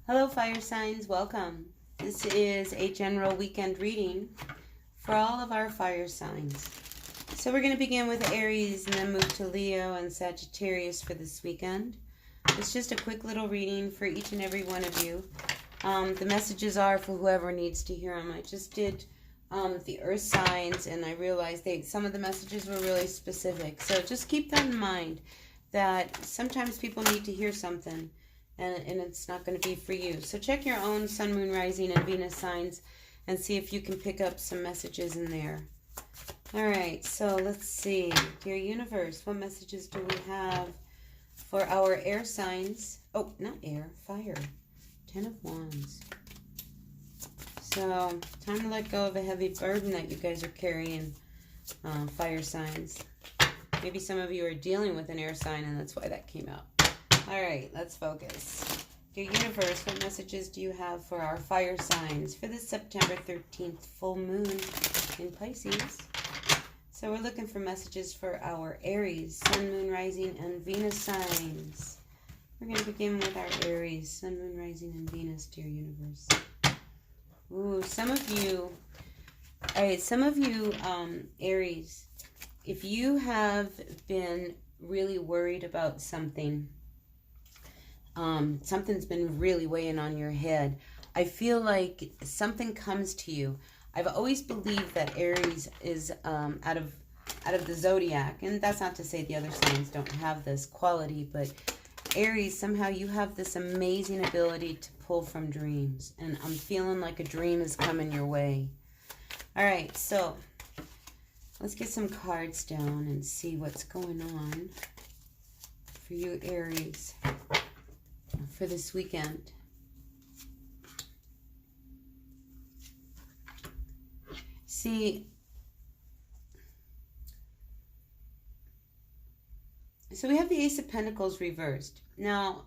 Hello, fire signs. Welcome. This is a general weekend reading for all of our fire signs. So we're going to begin with Aries and then move to Leo and Sagittarius for this weekend. It's just a quick little reading for each and every one of you. The messages are for whoever needs to hear them. I just did the earth signs, and I realized some of the messages were really specific. So just keep that in mind, that sometimes people need to hear something. And it's not going to be for you. So check your own sun, moon, rising, and Venus signs and see if you can pick up some messages in there. All right, so let's see. Dear universe, what messages do we have for our air signs? Oh, not air, fire. 10 of Wands. So time to let go of a heavy burden that you guys are carrying, fire signs. Maybe some of you are dealing with an air sign, and that's why that came out. All right, let's focus. Dear universe, what messages do you have for our fire signs for this September 13th full moon in Pisces? So we're looking for messages for our Aries, sun, moon, rising, and Venus signs. We're going to begin with our Aries, sun, moon, rising, and Venus, dear universe. Ooh, some of you, all right, Aries, if you have been really worried about something, something's been really weighing on your head, I feel like something comes to you. I've always believed that Aries is out of the zodiac, and that's not to say the other signs don't have this quality, but Aries, somehow you have this amazing ability to pull from dreams, and I'm feeling like a dream is coming your way. All right, so let's get some cards down and see what's going on for you, Aries, for this weekend. See, so we have the Ace of Pentacles reversed. Now,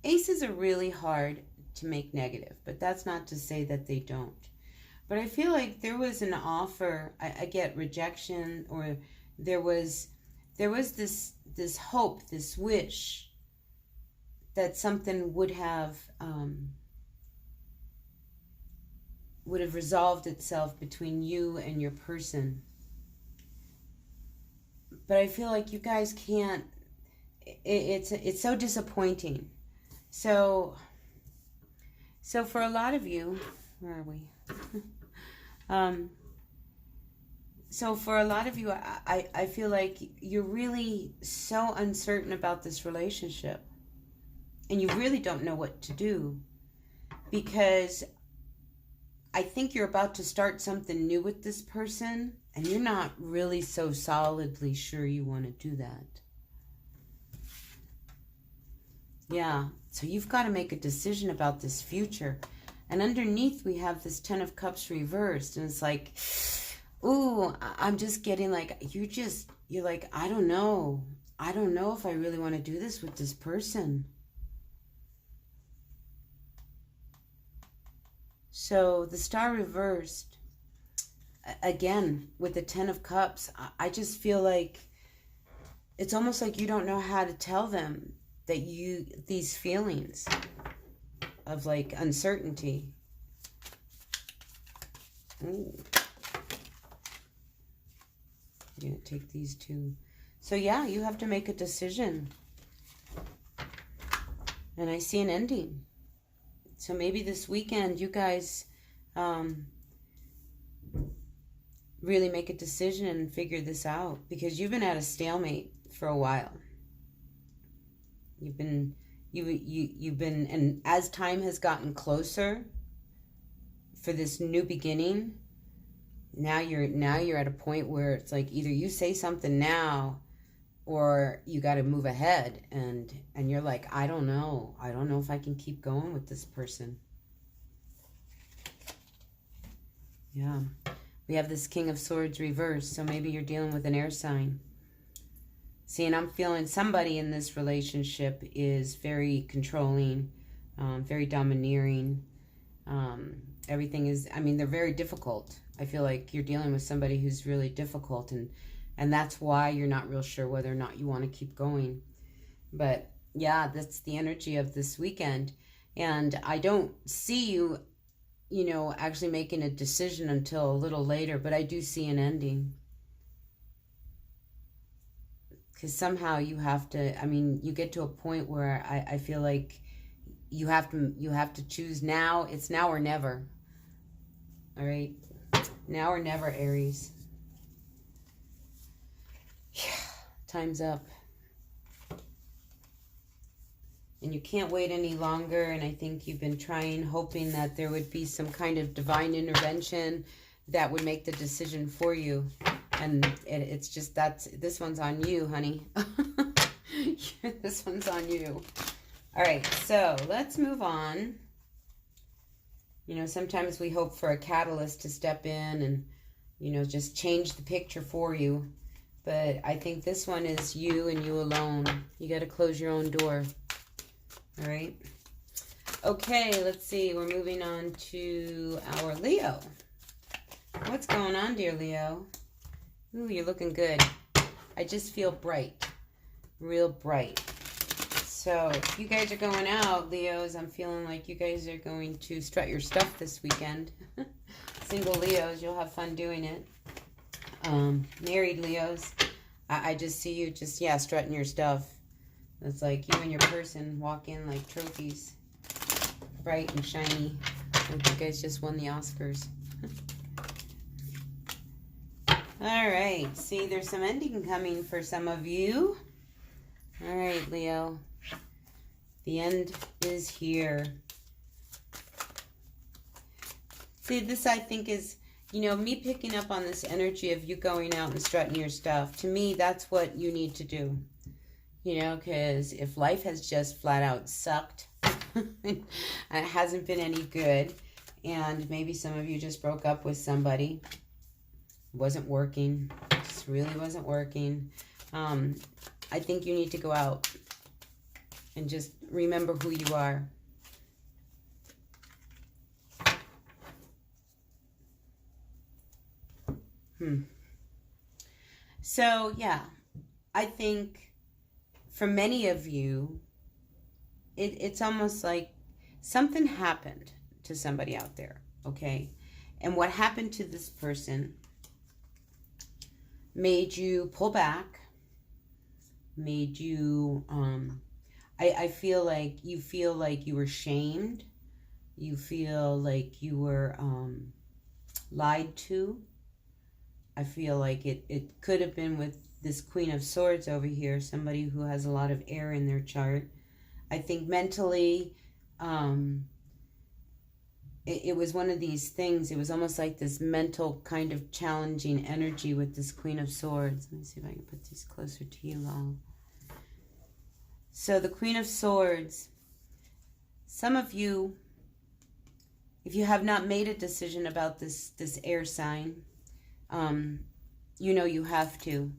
aces are really hard to make negative, but that's not to say that they don't. But I feel like there was an offer, I get rejection, or there was this hope, this wish that something would have resolved itself between you and your person. But I feel like you guys can't. It's so disappointing. So for a lot of you, where are we? So for a lot of you, I feel like you're really so uncertain about this relationship. And you really don't know what to do, because I think you're about to start something new with this person, and you're not really so solidly sure you want to do that. Yeah, so you've got to make a decision about this future. And underneath we have this 10 of Cups reversed, and it's like, ooh, I'm just getting like, you're like, I don't know if I really want to do this with this person. So the Star reversed, again, with the 10 of Cups, I just feel like it's almost like you don't know how to tell them that these feelings of like uncertainty. Ooh. I'm going to take these two. So yeah, you have to make a decision. And I see an ending. So maybe this weekend you guys really make a decision and figure this out, because you've been at a stalemate for a while. You've been, and as time has gotten closer for this new beginning, now you're at a point where it's like either you say something now, or you got to move ahead, and you're like, I don't know if I can keep going with this person. Yeah, we have this King of Swords reversed, so maybe you're dealing with an air sign. See, and I'm feeling somebody in this relationship is very controlling, very domineering. Everything is, I mean, they're very difficult. I feel like you're dealing with somebody who's really difficult, and that's why you're not real sure whether or not you want to keep going. But yeah, that's the energy of this weekend. And I don't see you, you know, actually making a decision until a little later, but I do see an ending. Because somehow you have to, I mean, you get to a point where I feel like you have to choose now. It's now or never. All right? Now or never, Aries. Yeah, time's up. And you can't wait any longer. And I think you've been trying, hoping that there would be some kind of divine intervention that would make the decision for you. And it's just, this one's on you, honey. This one's on you. All right, so let's move on. You know, sometimes we hope for a catalyst to step in and, you know, just change the picture for you. But I think this one is you and you alone. You got to close your own door. All right. Okay, let's see. We're moving on to our Leo. What's going on, dear Leo? Ooh, you're looking good. I just feel bright. Real bright. So if you guys are going out, Leos, I'm feeling like you guys are going to strut your stuff this weekend. Single Leos, you'll have fun doing it. Married Leos, I just see you just, yeah, strutting your stuff. It's like you and your person walk in like trophies. Bright and shiny. Like you guys just won the Oscars. All right. See, there's some ending coming for some of you. All right, Leo. The end is here. See, this I think is, you know, me picking up on this energy of you going out and strutting your stuff. To me, that's what you need to do. You know, because if life has just flat out sucked, it hasn't been any good, and maybe some of you just broke up with somebody, wasn't working, just really wasn't working, I think you need to go out and just remember who you are. So, yeah, I think for many of you, it's almost like something happened to somebody out there, okay? And what happened to this person made you pull back, made you, I feel like you were shamed. You feel like you were lied to. I feel like it could have been with this Queen of Swords over here, somebody who has a lot of air in their chart. I think mentally, it was one of these things. It was almost like this mental kind of challenging energy with this Queen of Swords. Let me see if I can put these closer to you all. So the Queen of Swords, some of you, if you have not made a decision about this air sign, you know you have to.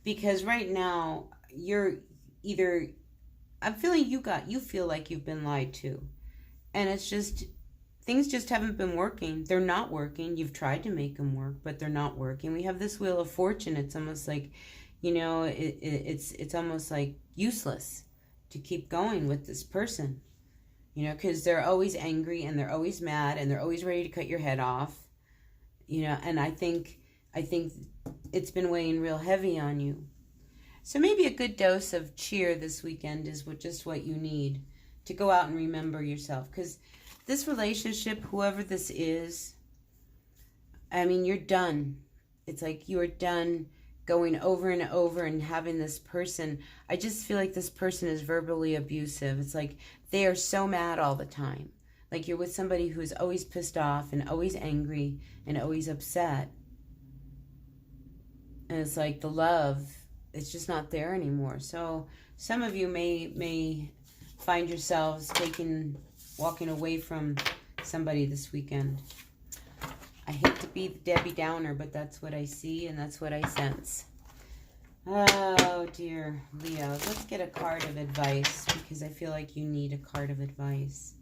Because right now, you're either, I'm feeling you feel like you've been lied to. And it's just, things just haven't been working. They're not working. You've tried to make them work, but they're not working. We have this Wheel of Fortune. It's almost like, you know, it's almost like useless to keep going with this person. You know, because they're always angry and they're always mad and they're always ready to cut your head off. You know, and I think it's been weighing real heavy on you. So maybe a good dose of cheer this weekend is just what you need to go out and remember yourself. Because this relationship, whoever this is, I mean, you're done. It's like you are done going over and over and having this person. I just feel like this person is verbally abusive. It's like they are so mad all the time. Like you're with somebody who's always pissed off and always angry and always upset. And it's like the love, it's just not there anymore. So some of you may find yourselves walking away from somebody this weekend. I hate to be the Debbie Downer, but that's what I see and that's what I sense. Oh dear, Leo, let's get a card of advice because I feel like you need a card of advice.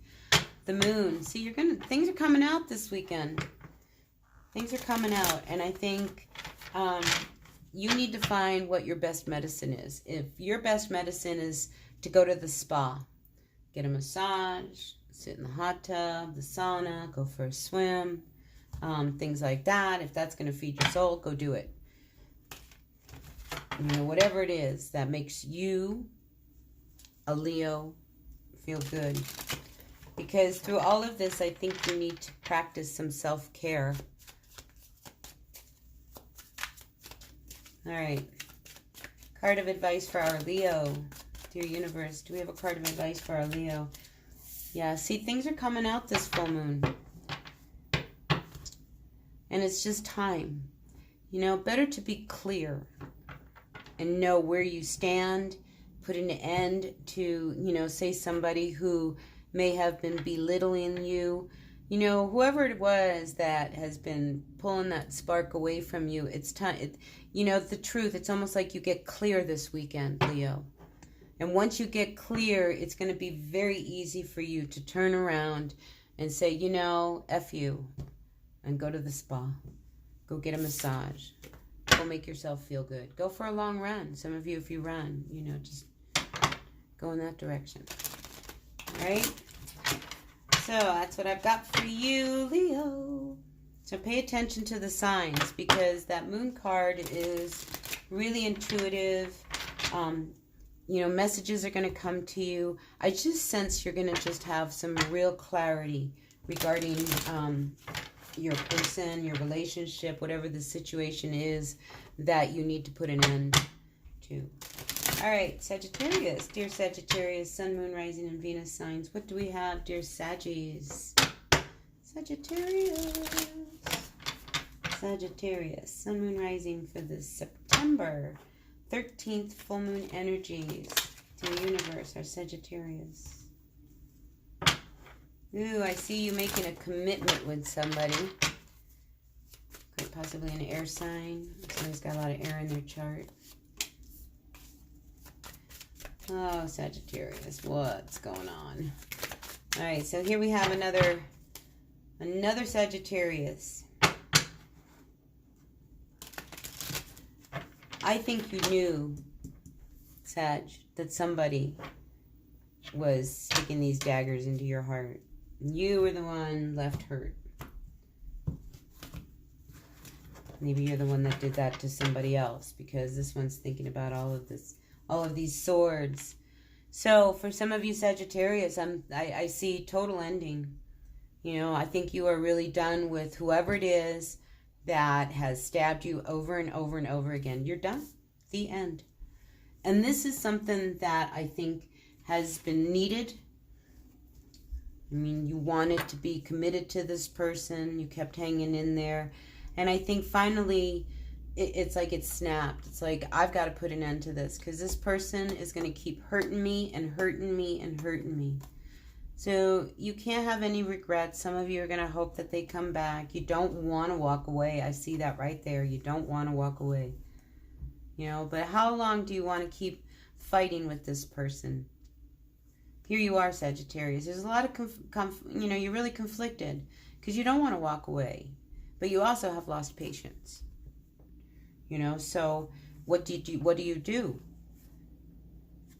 The Moon. See, things are coming out this weekend. Things are coming out, and I think you need to find what your best medicine is. If your best medicine is to go to the spa, get a massage, sit in the hot tub, the sauna, go for a swim, things like that. If that's going to feed your soul, go do it. You know, whatever it is that makes you, a Leo, feel good. Because through all of this, I think you need to practice some self-care. All right. Card of advice for our Leo. Dear universe, do we have a card of advice for our Leo? Yeah, see, things are coming out this full moon. And it's just time. You know, better to be clear and know where you stand, put an end to, you know, say somebody who may have been belittling you. You know, whoever it was that has been pulling that spark away from you, it's time. You know, the truth, it's almost like you get clear this weekend, Leo. And once you get clear, it's going to be very easy for you to turn around and say, you know, F you, and go to the spa. Go get a massage. Go make yourself feel good. Go for a long run. Some of you, if you run, you know, just go in that direction. All right? So that's what I've got for you, Leo. So pay attention to the signs, because that moon card is really intuitive. You know, messages are going to come to you. I just sense you're going to just have some real clarity regarding your person, your relationship, whatever the situation is that you need to put an end to. All right, Sagittarius. Dear Sagittarius, Sun, Moon, Rising, and Venus signs. What do we have, dear Saggies? Sagittarius. Sagittarius, Sun, Moon, Rising for the September 13th full moon energies. Dear universe, our Sagittarius. Ooh, I see you making a commitment with somebody. Quite possibly an air sign. Somebody's got a lot of air in their chart. Oh, Sagittarius, what's going on? All right, so here we have another Sagittarius. I think you knew, Sag, that somebody was sticking these daggers into your heart. You were the one left hurt. Maybe you're the one that did that to somebody else, because this one's thinking about all of these swords. So for some of you Sagittarius, I see total ending. You know, I think you are really done with whoever it is that has stabbed you over and over and over again. You're done. The end. And this is something that I think has been needed. I mean, you wanted to be committed to this person. You kept hanging in there. And I think finally it's like it snapped. It's like, I've got to put an end to this, because this person is going to keep hurting me and hurting me and hurting me. So you can't have any regrets. Some of you are going to hope that they come back. You don't want to walk away. I see that right there. You don't want to walk away. You know, but how long do you want to keep fighting with this person? Here you are, Sagittarius. There's a lot of, you know, you're really conflicted because you don't want to walk away, but you also have lost patience. You know, so what do you do? What do you do?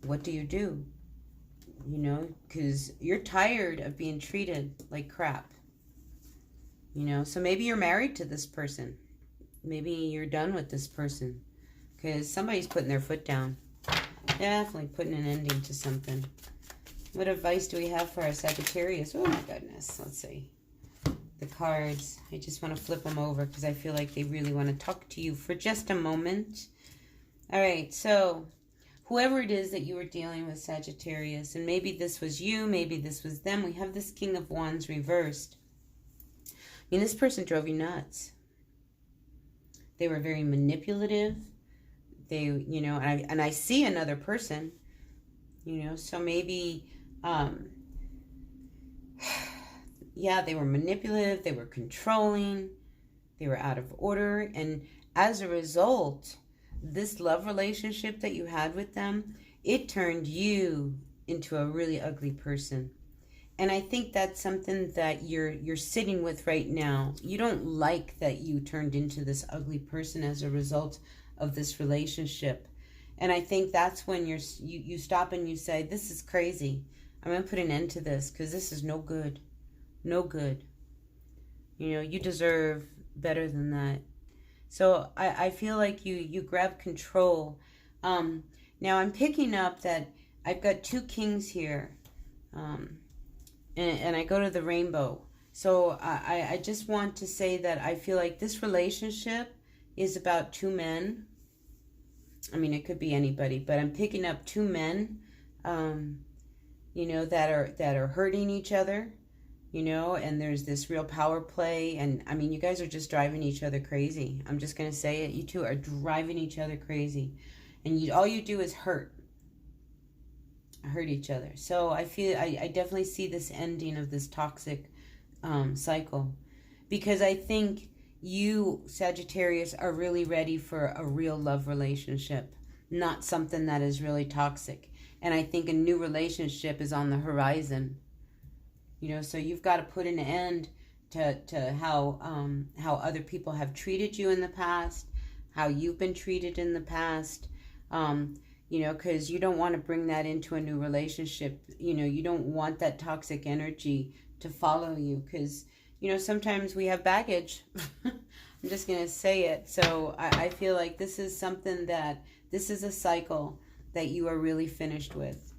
What do you do? You know, because you're tired of being treated like crap. You know, so maybe you're married to this person. Maybe you're done with this person, because somebody's putting their foot down. Definitely putting an ending to something. What advice do we have for our Sagittarius? Oh my goodness. Let's see. The cards. I just want to flip them over because I feel like they really want to talk to you for just a moment. All right. So whoever it is that you were dealing with, Sagittarius, and maybe this was you, maybe this was them. We have this King of Wands reversed. I mean, this person drove you nuts. They were very manipulative. They, you know, and I see another person, you know, so maybe, yeah, they were manipulative, they were controlling, they were out of order, and as a result, this love relationship that you had with them, it turned you into a really ugly person. And I think that's something that you're sitting with right now. You don't like that you turned into this ugly person as a result of this relationship. And I think that's when you stop and you say, this is crazy. I'm going to put an end to this because this is no good. No good. You know, you deserve better than that. So I feel like you grab control. Now I'm picking up that I've got 2 kings here. And I go to the rainbow. So I just want to say that I feel like this relationship is about 2 men. I mean, it could be anybody, but I'm picking up 2 men, you know, that are hurting each other, you know, and there's this real power play. And I mean, you guys are just driving each other crazy. I'm just going to say it. You two are driving each other crazy. And all you do is hurt each other. So I feel, I definitely see this ending of this toxic cycle, because I think you, Sagittarius, are really ready for a real love relationship, not something that is really toxic. And I think a new relationship is on the horizon. You know, so you've got to put an end to how other people have treated you in the past, how you've been treated in the past. You know, because you don't want to bring that into a new relationship. You know, you don't want that toxic energy to follow you, because, you know, sometimes we have baggage. I'm just going to say it. So I feel like this is something that, this is a cycle that you are really finished with.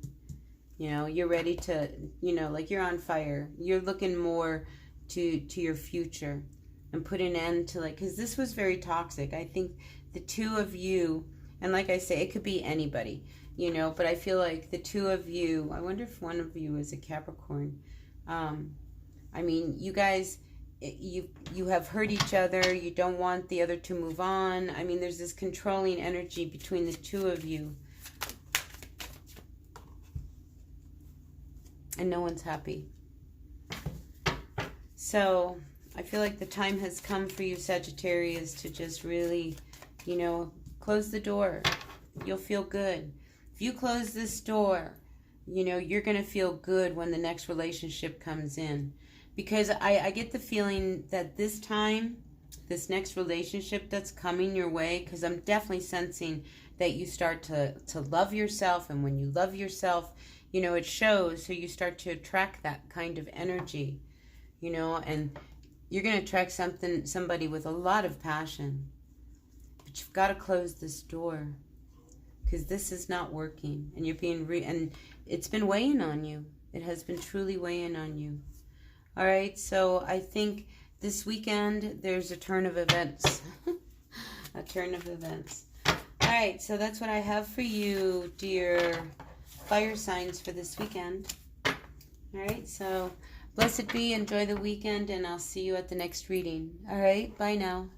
You know, you're ready to, you know, like you're on fire. You're looking more to your future and put an end to, like, because this was very toxic. I think the 2 of you, and like I say, it could be anybody, you know, but I feel like the 2 of you, I wonder if one of you is a Capricorn. I mean, you guys, you have hurt each other. You don't want the other to move on. I mean, there's this controlling energy between the 2 of you. And no one's happy. So I feel like the time has come for you, Sagittarius, to just really, you know, close the door. You'll feel good. If you close this door, you know, you're going to feel good when the next relationship comes in. Because I get the feeling that this time, this next relationship that's coming your way, because I'm definitely sensing that you start to love yourself. And when you love yourself, you know, it shows. So you start to attract that kind of energy, you know, and you're going to attract somebody with a lot of passion. But you've got to close this door, because this is not working, and you're being and it's been weighing on you. It has been truly weighing on you. All right, so I think this weekend there's a turn of events. A turn of events. All right, so that's what I have for you, dear fire signs, for this weekend. All right, so blessed be, enjoy the weekend, and I'll see you at the next reading. All right, bye now.